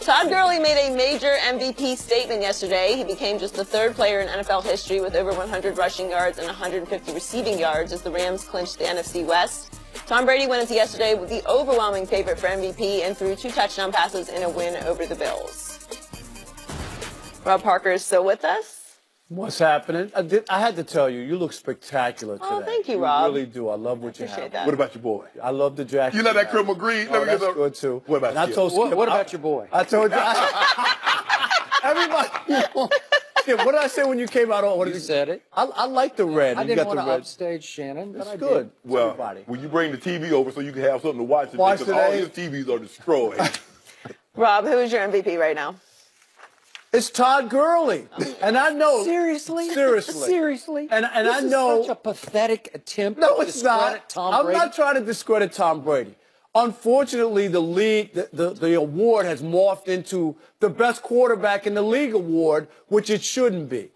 Todd Gurley made a major MVP statement yesterday. He became just the third player in NFL history with over 100 rushing yards and 150 receiving yards as the Rams clinched the NFC West. Tom Brady went into yesterday with the overwhelming favorite for MVP and threw 2 touchdown passes in a win over the Bills. Rob Parker is still with us. What's happening? I had to tell you, you look spectacular today. Oh, thank you, Rob. You really do. I love what you have. That. What about your boy? I love the jacket. You like that criminal green? Oh, that's good, too. What about you? What about your boy? I told you. Everybody. What did I say when you came out on? You said it. I like the red. I didn't want to upstage Shannon, but I good. did. Well, everybody. when you bring the TV over so you can have something to watch today, because all his TVs are destroyed. Rob, who is your MVP right now? It's Todd Gurley. And I know. Seriously? Seriously. And I this know. Is such a pathetic attempt no, to it's discredit not. Tom Brady. I'm not trying to discredit Tom Brady. Unfortunately, the league, the award has morphed into the best quarterback in the league award, which it shouldn't be.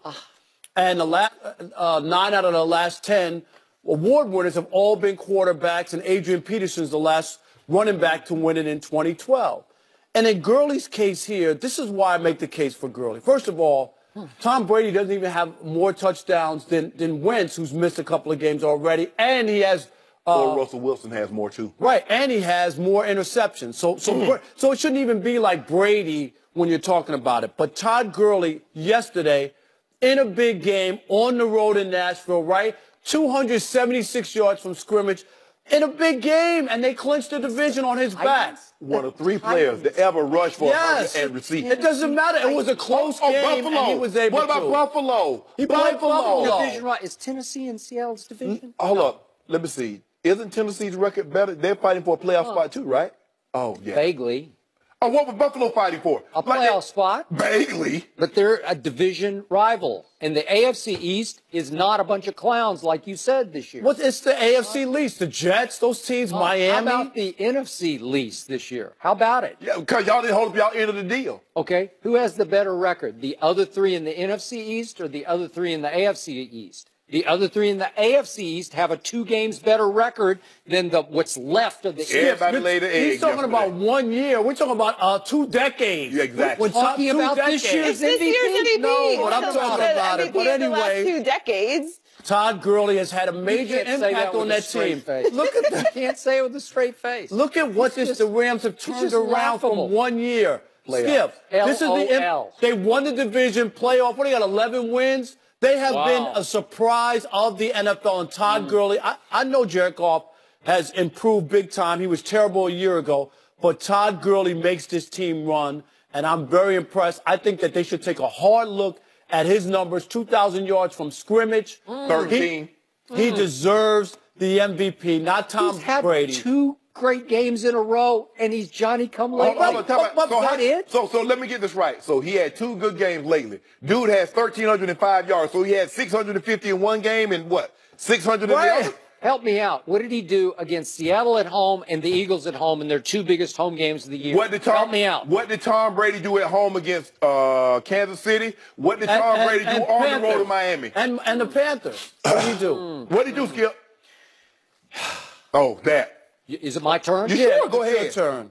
And the last 9 out of the last 10 award winners have all been quarterbacks, and Adrian Peterson's the last running back to win it in 2012. And in Gurley's case here, this is why I make the case for Gurley. First of all, Tom Brady doesn't even have more touchdowns than Wentz, who's missed a couple of games already, and he has. Or Russell Wilson has more too. Right, and he has more interceptions. So it shouldn't even be like Brady when you're talking about it. But Todd Gurley yesterday in a big game on the road in Nashville, right? 276 yards from scrimmage in a big game, and they clinched the division on his back. One of 3 players to ever rush for 100 and receive. It doesn't matter. It was a close game, Buffalo. and he was able What about to. Buffalo? He played Buffalo. Division right. Is Tennessee in Seattle's division? Hold up. Let me see. Isn't Tennessee's record better? They're fighting for a playoff spot too, right? Oh, yeah. Vaguely. Oh, what was Buffalo fighting for? A playoff spot. Vaguely. But they're a division rival. And the AFC East is not a bunch of clowns like you said this year. It's the AFC least. The Jets, those teams, Miami. How about the NFC least this year? How about it? Yeah, because y'all didn't hold up y'all end of the deal. Okay. Who has the better record? The other 3 in the NFC East or the other 3 in the AFC East? The other 3 in the AFC East have a 2 games better record than what's left of the East. Everybody laid an egg. He's talking about 1 year. We're talking about 2 decades. Yeah, exactly. We're talking about this year's MVP. This year's MVP. No, but I'm talking about it. But anyway, the last 2 decades. Todd Gurley has had a major impact on that team. Look at that. You can't say it with a straight face. Look at what the Rams have turned around from 1 year. Skip. This is they won the division playoff. What do you got? 11 wins. They have been a surprise of the NFL. And Todd Gurley, I know Jared Goff has improved big time. He was terrible a year ago. But Todd Gurley makes this team run, and I'm very impressed. I think that they should take a hard look at his numbers, 2,000 yards from scrimmage. 13. He deserves the MVP, not Tom Brady. He's had 2 great games in a row, and he's Johnny-come-lately. So let me get this right. So he had 2 good games lately. Dude has 1,305 yards. So he had 650 in one game and what? 600 in the other? Help me out. What did he do against Seattle at home and the Eagles at home in their 2 biggest home games of the year? Help me out. What did Tom Brady do at home against Kansas City? What did Tom Brady do on the road in Miami? And the Panthers. What did he do? What did he do, Skip? Oh, that. Is it my turn? Sure, go ahead. Your turn.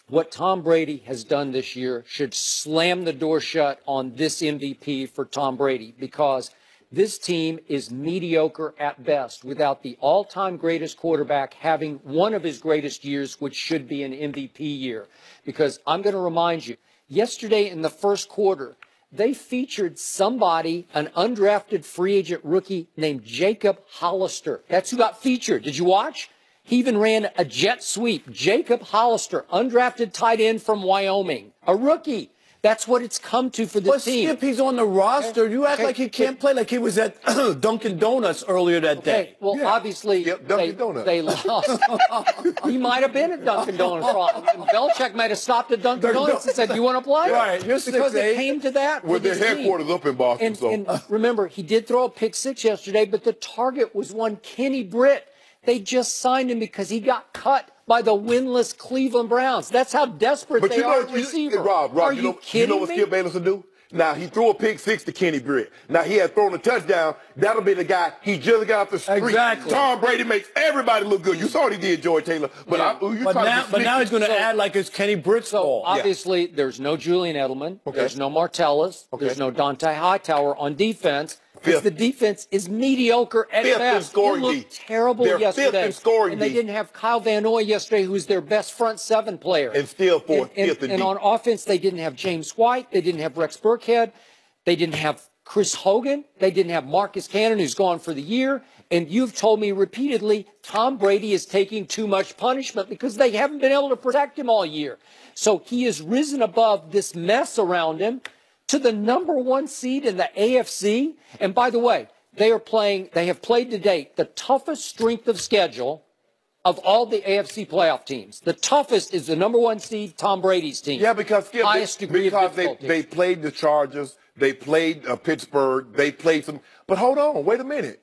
What Tom Brady has done this year should slam the door shut on this MVP for Tom Brady, because this team is mediocre at best without the all-time greatest quarterback having one of his greatest years, which should be an MVP year. Because I'm going to remind you, yesterday in the first quarter, they featured somebody, an undrafted free agent rookie named Jacob Hollister. That's who got featured. Did you watch? He even ran a jet sweep. Jacob Hollister, undrafted tight end from Wyoming, a rookie. That's what it's come to for this team. Skip, he's on the roster. You act like he can't play, like he was at Dunkin' Donuts earlier that day. Well, obviously, they lost. He might have been at Dunkin' Donuts. Belichick might have stopped at Dunkin' Donuts and said, "You want to play?" Right. You're 6'8". Because it came to that. With their headquarters up in Boston. And remember, he did throw a pick 6 yesterday, but the target was one Kenny Britt. They just signed him because he got cut by the winless Cleveland Browns. That's how desperate they are at receiver. Rob, are you kidding know what me? Skip Bayless will do? Now, he threw a pick 6 to Kenny Britt. Now, he had thrown a touchdown. That'll be the guy. He just got off the street. Exactly. Tom Brady makes everybody look good. You saw what he did, Joy Taylor. But, but now he's going to add like it's Kenny Britt's fault. Obviously, there's no Julian Edelman. Okay. There's no Martellus. Okay. There's no Dante Hightower on defense. Because the defense is mediocre at best. It looked terrible yesterday. Fifth in scoring and they didn't have Kyle Van Noy yesterday, who was their best front seven player. And still fifth in And on offense, they didn't have James White. They didn't have Rex Burkhead. They didn't have Chris Hogan. They didn't have Marcus Cannon, who's gone for the year. And you've told me repeatedly, Tom Brady is taking too much punishment because they haven't been able to protect him all year. So he has risen above this mess around him to the #1 seed in the AFC. And by the way, they have played to date the toughest strength of schedule of all the AFC playoff teams. The toughest is the #1 seed, Tom Brady's team. Yeah, because Skip, they played the Chargers, they played Pittsburgh, they played some. But hold on, wait a minute.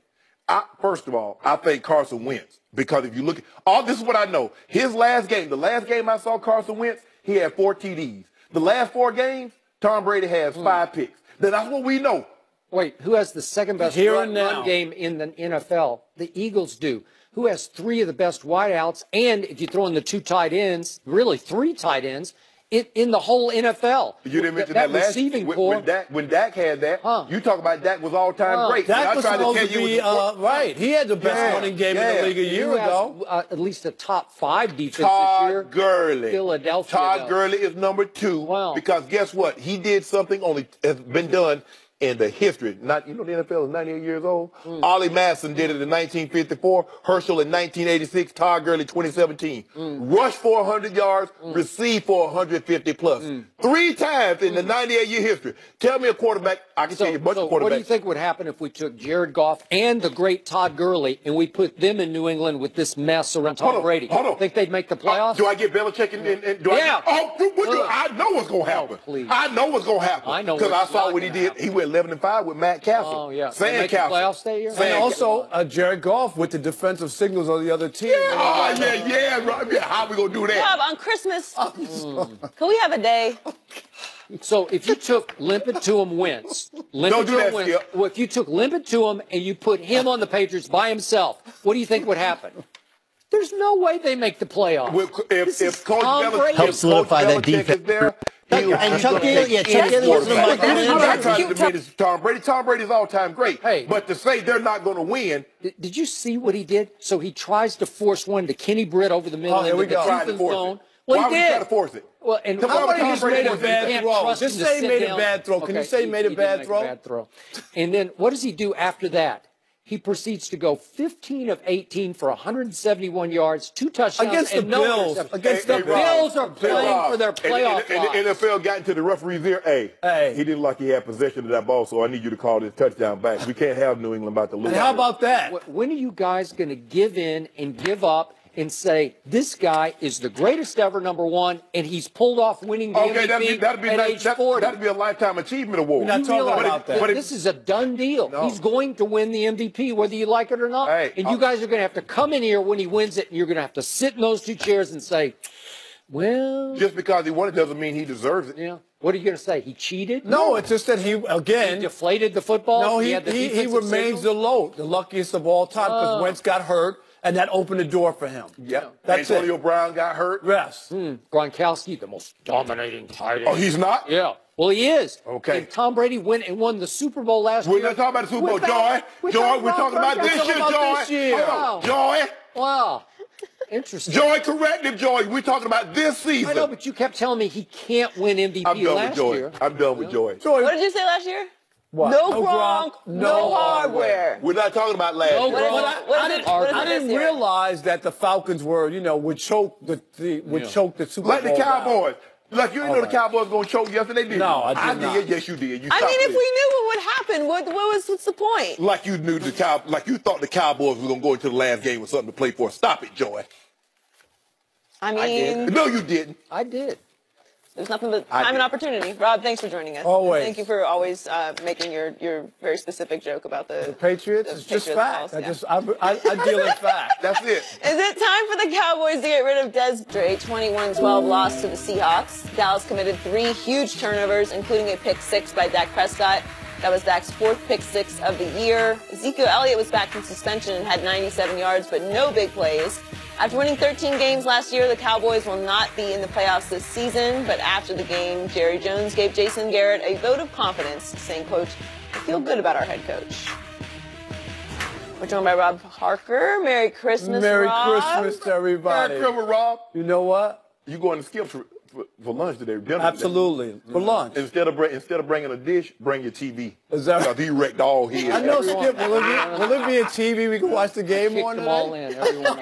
First of all, I think Carson Wentz, because if you look at this is what I know. His last game, the last game I saw Carson Wentz, he had 4 TDs. The last 4 games, Tom Brady has 5 picks. Then that's what we know. Wait, who has the second best run game in the NFL? The Eagles do. Who has 3 of the best wideouts? And if you throw in the 2 tight ends, really 3 tight ends, in the whole NFL. You didn't mention that last receiving core. When Dak had that, you talk about Dak was all-time great. Dak was supposed to be right. He had the best running game in the league a year ago. At least a top 5 defense Todd this year. Gurley. Philadelphia. Todd Gurley is #2. Wow. Because guess what? He did something only has been done in the history. The NFL is 98 years old. Ollie Madsen did it in 1954. Herschel in 1986. Todd Gurley 2017. Rushed for 100 yards, received for 150 plus. 3 times in the 98-year history. Tell me a quarterback. I can tell you a bunch of quarterbacks. What do you think would happen if we took Jared Goff and the great Todd Gurley and we put them in New England with this mess around Tom Brady? Hold on. Think they'd make the playoffs? Do I get Belichick and do I know what's going to happen. Please. I know what's going to happen. I know because I saw what he did. He went 11-5 with Matt Castle. Oh, yeah. Sandcastle. Playoffs that year? And also Jared Goff with the defensive signals of the other team. Yeah. How we going to do that? Yeah, on Christmas. Can we have a day? So if you took Limpet to him Wentz, if you took Limpet to him and you put him on the Patriots by himself, what do you think would happen? There's no way they make the playoffs. If Coach Belichick help solidify that defense. And Chuck Daly was Tom Brady. Tom Brady's all-time great. Hey. But to say they're not going to win. Did you see what he did? So he tries to force one to Kenny Britt over the middle. Here we go. Tried to force it. Well, Why he would did. you try to force it? Well, and How about he just made a Brady bad throw? Just say he made a bad throw. Can you say he made a bad throw? And then what does he do after that? He proceeds to go 15 of 18 for 171 yards, 2 touchdowns. Against the Bills. Against the Bills are playing for their playoff and the NFL got into the referee's ear. Hey, he didn't like he had possession of that ball, so I need you to call this touchdown back. We can't have New England about to lose. And how about that? When are you guys going to give in and give up and say, this guy is the greatest ever, #1, and he's pulled off winning the MVP at age 40. That'd be a Lifetime Achievement Award. We're not talking about that. This is a done deal. No. He's going to win the MVP, whether you like it or not. Hey, and you guys are going to have to come in here when he wins it, and you're going to have to sit in those 2 chairs and say, well. Just because he won it doesn't mean he deserves it. Yeah. What are you going to say? He cheated? No, it's just that he deflated the football? No, he remains the luckiest of all time because Wentz got hurt. And that opened the door for him. Yep. That's Antonio Brown got hurt. Yes. Gronkowski, the most dominating tight end. Oh, he's not? Yeah. Well, he is. Okay. And Tom Brady went and won the Super Bowl last year. We're not talking about the Super Bowl, Joy. We're talking about this year, Joy. Wow. Joy. Wow. Interesting. Joy, correct him, Joy. We're talking about this season. I know, but you kept telling me he can't win MVP last year. I'm done with Joy. What did you say last year? What? No Gronk, no hardware. We're not talking about last year. I didn't realize that the Falcons were, would choke the Super Bowl. Like the Cowboys. Like, you didn't know the Cowboys were going to choke yesterday, did you? No, I did not. Yes, you did. I mean, if we knew what would happen, what's the point? Like you knew like you thought the Cowboys were going to go into the last game with something to play for. Stop it, Joy. I mean. No, you didn't. I did. There's nothing but time and opportunity. Rob, thanks for joining us. Always. Thank you for always making your very specific joke about the Patriots. It's just fact. Loss, I deal in fact. That's it. Is it time for the Cowboys to get rid of Des? After a 21-12 loss to the Seahawks, Dallas committed 3 huge turnovers, including a pick 6 by Dak Prescott. That was Dak's 4th pick 6 of the year. Ezekiel Elliott was back from suspension and had 97 yards, but no big plays. After winning 13 games last year, the Cowboys will not be in the playoffs this season. But after the game, Jerry Jones gave Jason Garrett a vote of confidence, saying, quote, "I feel good about our head coach." We're joined by Rob Parker. Merry Christmas, Merry Rob. Christmas to everybody. Merry Christmas, Rob. You know what? You going to skip for lunch today? Dinner Absolutely. Today. For lunch. Instead of bringing a dish, bring your TV. Is that Because he wrecked all his. I know, Skip. Will it be a TV we can watch the game on Kicked them today? all in, everyone.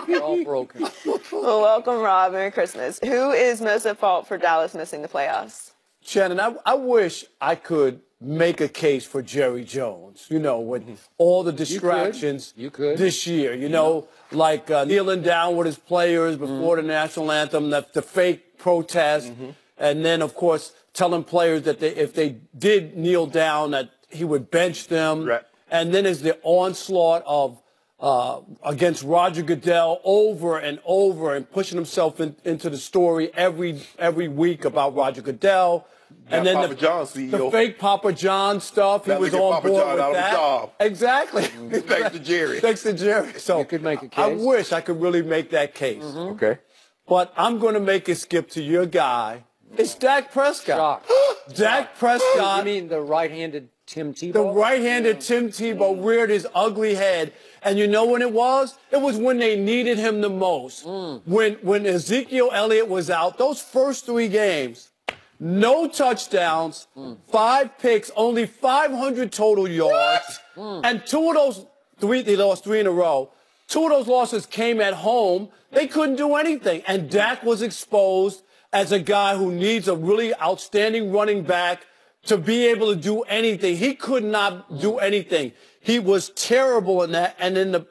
They're all broken. Well, welcome, Rob. Merry Christmas. Who is most at fault for Dallas missing the playoffs? Shannon, I wish I could make a case for Jerry Jones, you know, with all the distractions You could. this year, you know, like kneeling down with his players before the national anthem, the fake protest, and then, of course, telling players that if they did kneel down, that he would bench them. Right. And then there's the onslaught of against Roger Goodell over and over and pushing himself into the story every week about Roger Goodell. And then Papa John CEO. the fake Papa John stuff, he That'll was get on Papa board John with out of the that. job. Exactly. Thanks to Jerry. Thanks to Jerry. So You could make a I case. wish I could really make that case. Okay. But I'm going to make it skip to your guy. It's Dak Prescott. Dak Prescott. You mean the right-handed Tim Tebow? The right-handed Tim Tebow reared his ugly head. And you know when it was? It was when they needed him the most. When Ezekiel Elliott was out, those first 3 games, no touchdowns, 5 picks, only 500 total yards. And 2 of those 3, they lost 3 in a row. 2 of those losses came at home. They couldn't do anything. And Dak was exposed as a guy who needs a really outstanding running back to be able to do anything. He could not do anything. He was terrible in that. And in the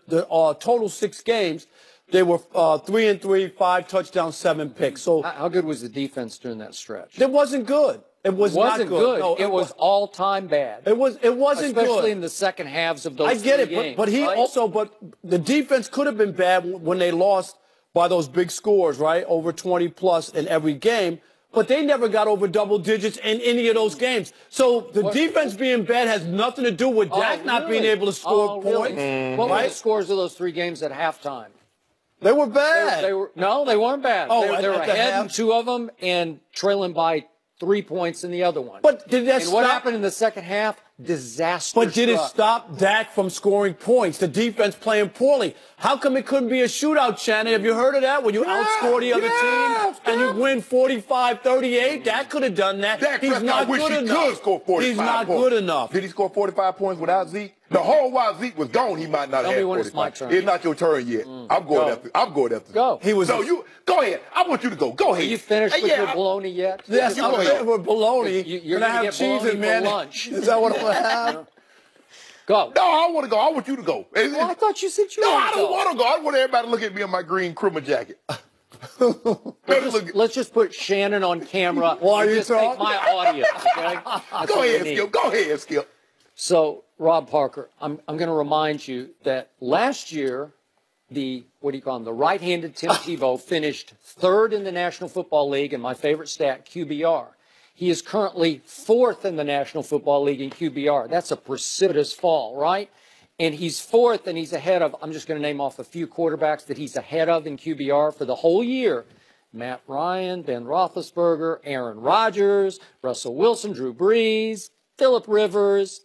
total 6 games, they were 3-3, 5 touchdowns, 7 picks. So How good was the defense during that stretch? it wasn't good. It was Wasn't not good. No, it was all-time bad. It wasn't Especially good. in the second halves of those I get 3 it, games, but he right? also, but the defense could have been bad when they lost by those big scores, right? Over 20 plus in every game. But they never got over double digits in any of those games. So the defense being bad has nothing to do with Dak not being able to score points. What were Right? the scores of those 3 games at halftime? They were bad. No, they weren't bad. Oh, they were at the ahead in half? 2 of them and trailing by 3 points in the other one. But did that and what stop? happened in the second half? Disaster. But did it struck. stop Dak from scoring points? The defense playing poorly. How come it couldn't be a shootout, Shannon? Have you heard of that? When you outscore the other team and you win 45-38? Dak could have done that. Dak He's Prescott not wish good he enough. could score 45 He's not points. good enough. Did he score 45 points without Zeke? The whole while Zeke was gone, he might not Tell have me when it's 45. my turn. It's not your turn yet. I'm going after. Go. He was. So you go ahead. I want you to go. Go ahead. Are you finished with your I'm- bologna yet? Yes, You I'm go ahead. there with bologna. You're Can I gonna have get cheese bologna and for mayonnaise? lunch. Is that what I'm going to have? Go. No, I want to go. I want you to go. Well, I thought you said you No, wanted I to don't go. want to go. I want everybody to look at me in my green criminal jacket. Let's just put Shannon on camera. Why and you just take talking? my audience, okay? That's Go what we ahead, need. Skip. Go ahead, Skip. So, Rob Parker, I'm going to remind you that last year, the right-handed Tim Tebow finished 3rd in the National Football League, and my favorite stat, QBR. He is currently 4th in the National Football League in QBR. That's a precipitous fall, right? And he's 4th, and he's ahead of, I'm just going to name off a few quarterbacks that he's ahead of in QBR for the whole year. Matt Ryan, Ben Roethlisberger, Aaron Rodgers, Russell Wilson, Drew Brees, Phillip Rivers,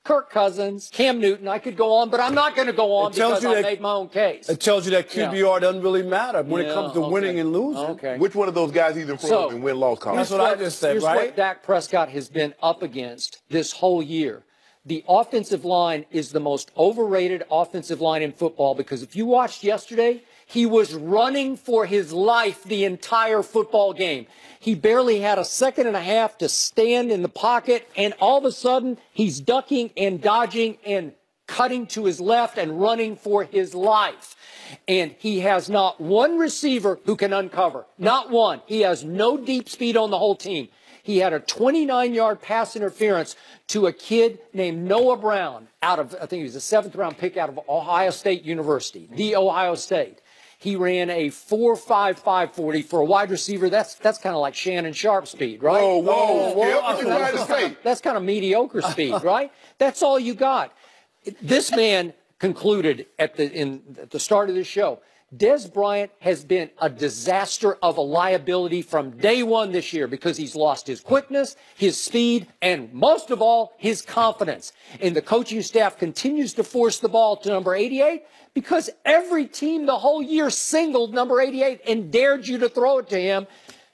Kirk Cousins, Cam Newton. I could go on, but I'm not going to go on because I made my own case. It tells you that QBR doesn't really matter when it comes to okay. winning and losing. Okay. Which one of those guys he's in front of in win-loss column? That's what I just said, Here's right? what Dak Prescott has been up against this whole year. The offensive line is the most overrated offensive line in football because if you watched yesterday, he was running for his life the entire football game. He barely had a second and a half to stand in the pocket, and all of a sudden, he's ducking and dodging and cutting to his left and running for his life. And he has not one receiver who can uncover. Not one. He has no deep speed on the whole team. He had a 29-yard pass interference to a kid named Noah Brown out of, I think he was a 7th-round pick out of Ohio State University, the Ohio State. He ran a 4.55 40 for a wide receiver. That's kind of like Shannon Sharp speed, right? Whoa. That's kind of mediocre speed, right? That's all you got. This man concluded at the start of this show, Dez Bryant has been a disaster of a liability from day one this year because he's lost his quickness, his speed, and most of all, his confidence. And the coaching staff continues to force the ball to number 88 because every team the whole year singled number 88 and dared you to throw it to him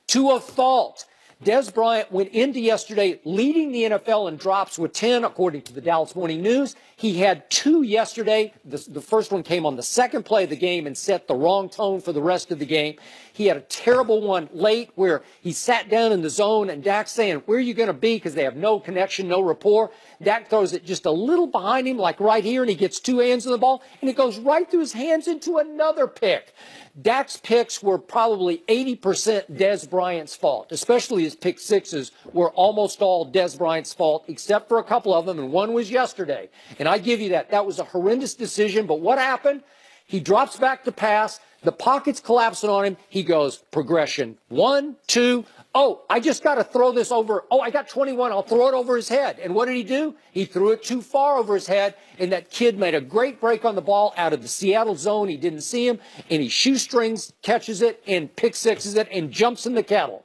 to a fault. Dez Bryant went into yesterday leading the NFL in drops with 10, according to the Dallas Morning News. He had 2 yesterday. The first one came on the second play of the game and set the wrong tone for the rest of the game. He had a terrible one late where he sat down in the zone and Dak's saying, where are you going to be? Because they have no connection, no rapport. Dak throws it just a little behind him, like right here, and he gets 2 hands on the ball, and it goes right through his hands into another pick. Dak's picks were probably 80% Dez Bryant's fault, especially his pick sixes were almost all Dez Bryant's fault, except for a couple of them, and one was yesterday. And I give you that. That was a horrendous decision, but what happened? He drops back to pass. The pocket's collapsing on him. He goes, progression, 1, 2, oh, I just got to throw this over. Oh, I got 21. I'll throw it over his head. And what did he do? He threw it too far over his head, and that kid made a great break on the ball out of the Seattle zone. He didn't see him, and he shoestrings, catches it, and pick sixes it, and jumps in the kettle.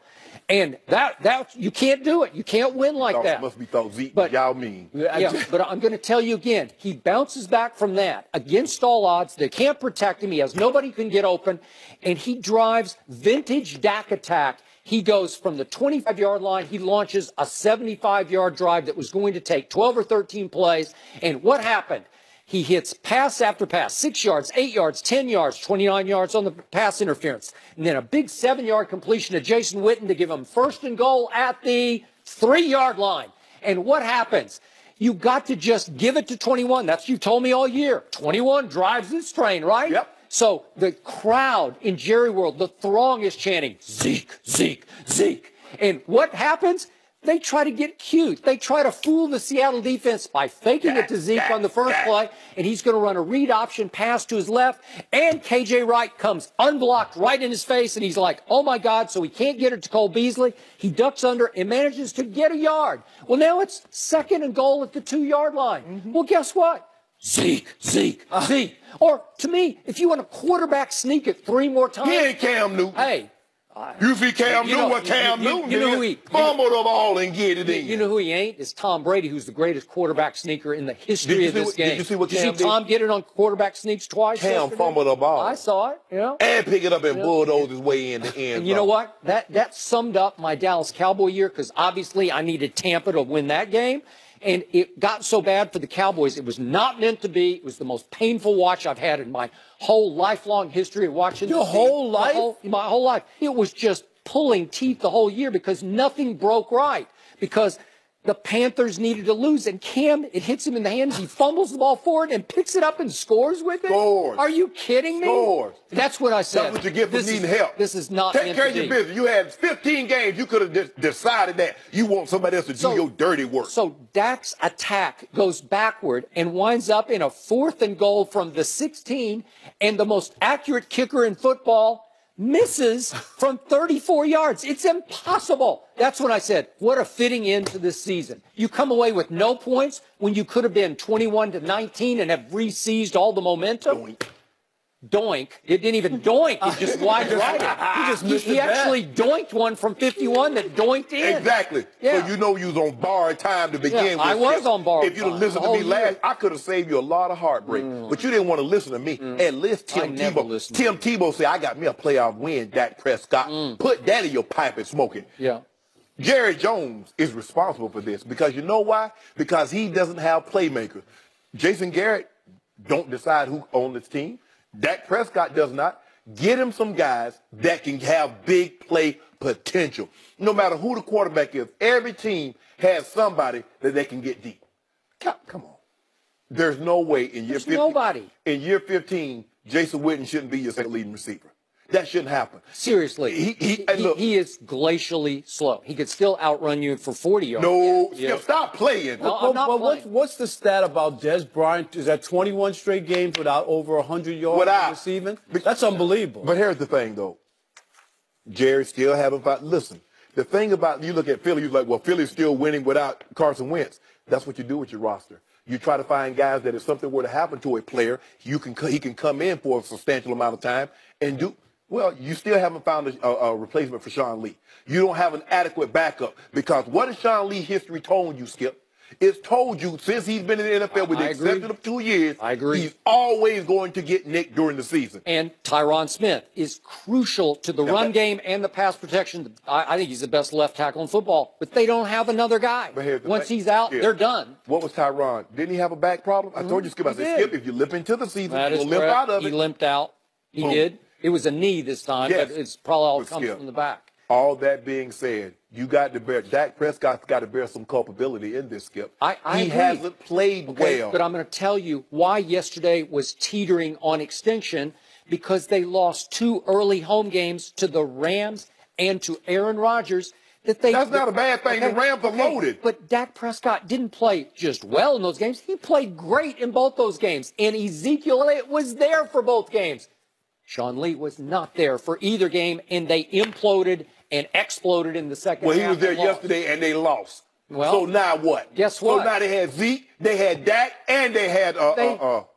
And that you can't do it. You can't win like that. Must be thought Zeke, but y'all mean. Yeah, but I'm going to tell you again, he bounces back from that against all odds. They can't protect him. He has nobody who can get open, and he drives vintage Dak attack. He goes from the 25-yard line. He launches a 75-yard drive that was going to take 12 or 13 plays. And what happened? He hits pass after pass, 6 yards, 8 yards, 10 yards, 29 yards on the pass interference. And then a big 7-yard completion to Jason Witten to give him 1st and goal at the 3-yard line. And what happens? You got to just give it to 21. That's what you told me all year. 21 drives this train, right? Yep. So the crowd in Jerry World, the throng is chanting, Zeke, Zeke, Zeke. And what happens? They try to get cute. They try to fool the Seattle defense by faking it to Zeke on the first play, and he's going to run a read option pass to his left, and K.J. Wright comes unblocked right in his face, and he's like, oh, my God, so he can't get it to Cole Beasley. He ducks under and manages to get a yard. Well, now it's 2nd and goal at the 2-yard line. Well, guess what? Zeke, Zeke, Zeke. Or, to me, if you want a quarterback sneak it 3 more times. He ain't Cam Newton. Hey. You see Cam Newton, what Cam Newton you know who he, fumble the ball and get it in. You know who he ain't? It's Tom Brady, who's the greatest quarterback sneaker in the history of this game. Did you see what Cam Cam did? Tom get it on quarterback sneaks twice? Cam fumbled the ball. I saw it, And pick it up and bulldoze his way in the end. And you know what? That summed up my Dallas Cowboy year because obviously I needed Tampa to win that game. And it got so bad for the Cowboys. It was not meant to be. It was the most painful watch I've had in my whole lifelong history of watching. Your whole life? My whole life. It was just pulling teeth the whole year because nothing broke right. Because the Panthers needed to lose. And Cam, it hits him in the hands. He fumbles the ball forward and picks it up and scores with it. Scores. Are you kidding me? Scores. That's what I said. That's what you get for needing help. This is not Take care of your business. You had 15 games. You could have decided that you want somebody else to do your dirty work. So Dak's attack goes backward and winds up in a 4th and goal from the 16, and the most accurate kicker in football misses from 34 yards. It's impossible. That's when I said, what a fitting end to this season. You come away with no points when you could have been 21-19 and have re-seized all the momentum. Doink. It didn't even doink. It just wide right. He actually doinked one from 51 that doinked in. Exactly. Yeah. So you know you was on borrowed time to begin with. I was on borrowed time. If you'd have listened to me last, I could have saved you a lot of heartbreak. But you didn't want to listen to me. And listen, Tim Tebow said, I got me a playoff win, Dak Prescott. Put that in your pipe and smoke it. Yeah. Jerry Jones is responsible for this because you know why? Because he doesn't have playmakers. Jason Garrett don't decide who owns this team. Dak Prescott does not. Get him some guys that can have big play potential. No matter who the quarterback is, every team has somebody that they can get deep. Come on. There's no way in year 15. Nobody. In year 15, Jason Witten shouldn't be your second leading receiver. That shouldn't happen. Seriously, he is glacially slow. He could still outrun you for 40 yards. No, Skip, stop playing. No, I'm not playing. What's the stat about Des Bryant? Is that 21 straight games without over 100 yards receiving? That's unbelievable. But here's the thing, though. Jerry still haven't found. Listen, the thing about you look at Philly, you're like, well, Philly's still winning without Carson Wentz. That's what you do with your roster. You try to find guys that if something were to happen to a player, he can come in for a substantial amount of time and do. Well, you still haven't found a replacement for Sean Lee. You don't have an adequate backup because what has Sean Lee history told you, Skip? It's told you since he's been in the NFL, with the exception of 2 years, he's always going to get nicked during the season. And Tyron Smith is crucial to the run game and the pass protection. I think he's the best left tackle in football, but they don't have another guy. Once he's out, they're done. What was Tyron? Didn't he have a back problem? I told you, Skip. I said, Skip, if you limp into the season, you'll limp out of it. He limped out. He did. It was a knee this time, but it's probably all comes from the back. All that being said, you got to bear. Dak Prescott's got to bear some culpability in this, Skip. He hasn't played well. But I'm going to tell you why yesterday was teetering on extinction, because they lost 2 early home games to the Rams and to Aaron Rodgers. That's not a bad thing. The Rams are loaded. But Dak Prescott didn't play just well in those games. He played great in both those games. And Ezekiel Elliott was there for both games. Sean Lee was not there for either game, and they imploded and exploded in the second half. Well, he was there yesterday, and they lost. Well, so now what? Guess what? So now they had Zeke, they had Dak, and they had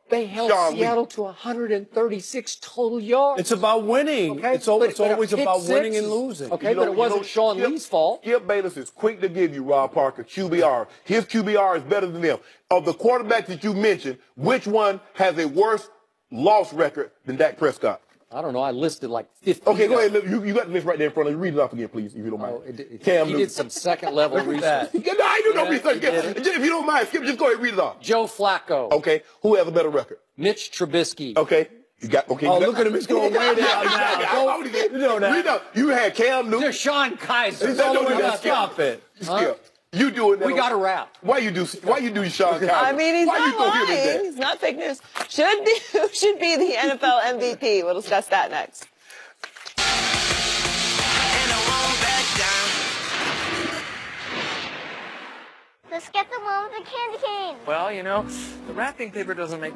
they held Sean Seattle Lee to 136 total yards. It's about winning. Okay? It's always about winning and losing. Okay, but it wasn't Sean Lee's fault. Skip Bayless is quick to give you, Rob Parker, QBR. His QBR is better than them. Of the quarterbacks that you mentioned, which one has a worse loss record than Dak Prescott? I don't know. I listed like 50. Okay, go ahead. You got the list right there in front of you. Read it off again, please, if you don't mind. He did some second-level research. No, I do no research. If you don't mind, Skip, just go ahead and read it off. Joe Flacco. Okay. Who has a better record? Mitch Trubisky. Okay. Oh, look at him. He's going way down now. You know that. Read up. You had Cam Newton. Deshaun Kaiser. Stop it. Skip. You doing that? We got a wrap. Why you do Sean Kaiser? I mean, he's not lying. He's not fake news. Who should be the NFL MVP? We'll discuss that next. Let's get the one with the candy cane. Well, you know, the wrapping paper doesn't make